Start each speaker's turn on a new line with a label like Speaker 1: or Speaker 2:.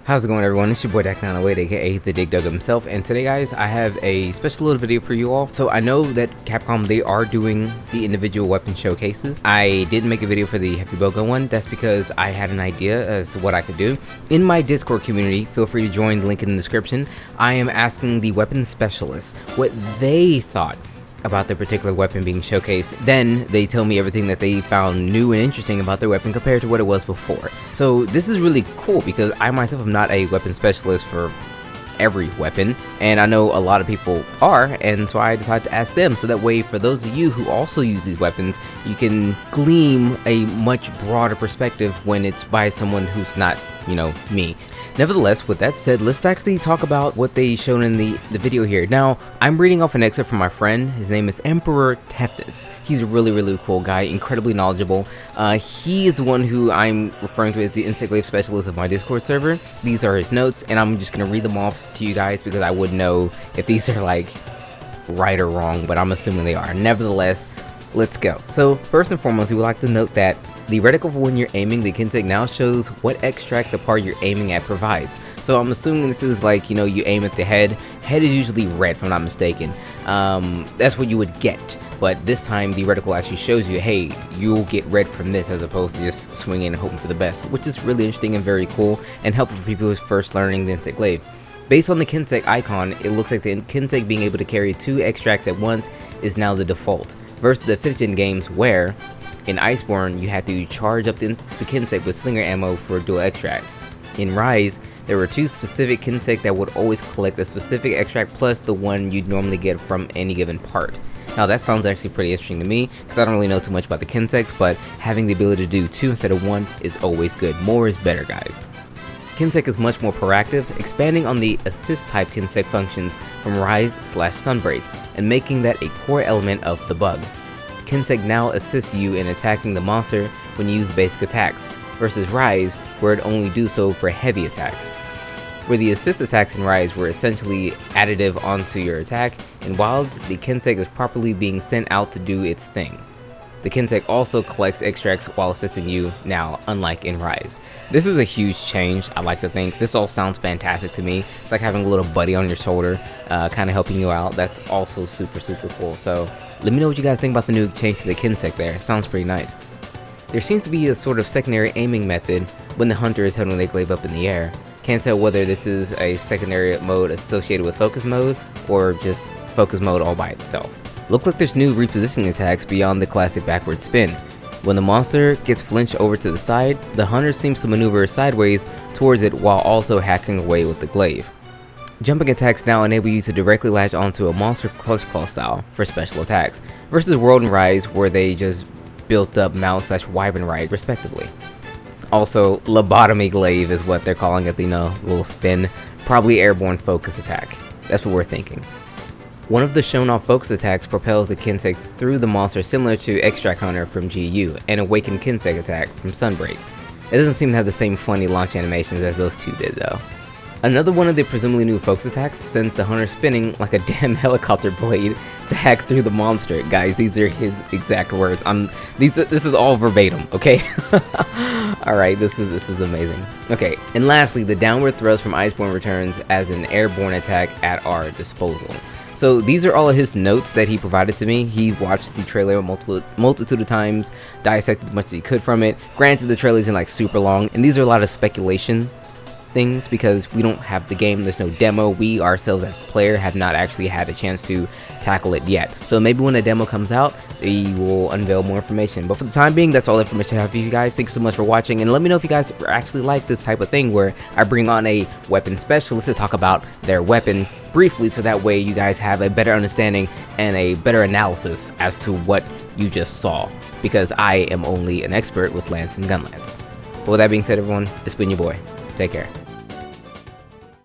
Speaker 1: How's it going, everyone? It's your boy Dak908, aka the Dig Dug himself, and today, guys, I have a special little video for you all. So I know that Capcom, they are doing the individual weapon showcases. I didn't make a video for the heavy bowgun one. That's because I had an idea as to what I could do. In my Discord community, feel free to join, the link in the description. I am asking the weapon specialists what they thought about their particular weapon being showcased. Then they tell me everything that they found new and interesting about their weapon compared to what it was before. So this is really cool because I myself am not a weapon specialist for every weapon, and I know a lot of people are, and so I decided to ask them, so that way for those of you who also use these weapons, you can glean a much broader perspective when it's by someone who's not, me. Nevertheless, with that said, let's actually talk about what they shown in the video here. Now, I'm reading off an excerpt from my friend. His name is Emperor Tethys. He's a really cool guy, incredibly knowledgeable. He is the one who I'm referring to as the insect glaive specialist of my Discord server. These are his notes, and I'm just gonna read them off to you guys because I wouldn't know if these are like right or wrong, but I'm assuming they are. Nevertheless, let's go. So first and foremost, we would like to note that the reticle for when you're aiming the Kinsec now shows what extract the part you're aiming at provides. So I'm assuming this is like, you aim at the head. Head is usually red, if I'm not mistaken. That's what you would get. But this time the reticle actually shows you, hey, you'll get red from this as opposed to just swinging and hoping for the best, which is really interesting and very cool and helpful for people who's first learning the insect glaive. Based on the Kinsec icon, it looks like the Kinsec being able to carry 2 extracts at once is now the default, versus the 5th gen games where in Iceborne, you had to charge up the Kinsec with slinger ammo for dual extracts. In Rise, there were 2 specific Kinsec that would always collect a specific extract plus the one you'd normally get from any given part. Now that sounds actually pretty interesting to me, because I don't really know too much about the Kinsecs, but having the ability to do 2 instead of 1 is always good. More is better, guys. Kinsec is much more proactive, expanding on the assist type Kinsec functions from Rise/Sunbreak, and making that a core element of the bug. Kinsec now assists you in attacking the monster when you use basic attacks, versus Rise, where it only do so for heavy attacks. Where the assist attacks in Rise were essentially additive onto your attack, in Wilds, the Kinsec is properly being sent out to do its thing. The Kinsec also collects extracts while assisting you now, unlike in Rise. This is a huge change, I like to think. This all sounds fantastic to me. It's like having a little buddy on your shoulder, kind of helping you out. That's also super cool. So let me know what you guys think about the new change to the Kinsec there. It sounds pretty nice. There seems to be a sort of secondary aiming method when the hunter is holding their glaive up in the air. Can't tell whether this is a secondary mode associated with focus mode or just focus mode all by itself. Looks like there's new repositioning attacks beyond the classic backward spin. When the monster gets flinched over to the side, the hunter seems to maneuver sideways towards it while also hacking away with the glaive. Jumping attacks now enable you to directly latch onto a monster clutch claw style for special attacks, versus World and Rise where they just built up mount/wyvern ride respectively. Also, lobotomy glaive is what they're calling it, little spin, probably airborne focus attack. That's what we're thinking. One of the shown off focus attacks propels the Kinsec through the monster, similar to Extract Hunter from GU and Awakened Kinsec attack from Sunbreak. It doesn't seem to have the same funny launch animations as those 2 did though. Another one of the presumably new focus attacks sends the hunter spinning like a damn helicopter blade to hack through the monster. Guys, these are his exact words. This is all verbatim, okay? Alright, this is amazing. Okay, and lastly, the downward thrust from Iceborne returns as an airborne attack at our disposal. So these are all of his notes that he provided to me. He watched the trailer a multitude of times, dissected as much as he could from it. Granted, the trailer isn't like super long, and these are a lot of speculation things because we don't have the game, there's no demo. We ourselves as the player have not actually had a chance to tackle it yet. So maybe when the demo comes out, they will unveil more information. But for the time being, that's all the information I have for you guys. Thanks so much for watching, and let me know if you guys actually like this type of thing where I bring on a weapon specialist to talk about their weapon briefly, so that way you guys have a better understanding and a better analysis as to what you just saw, because I am only an expert with lance and gun lance. But with that being said, everyone, it's been your boy. Take care.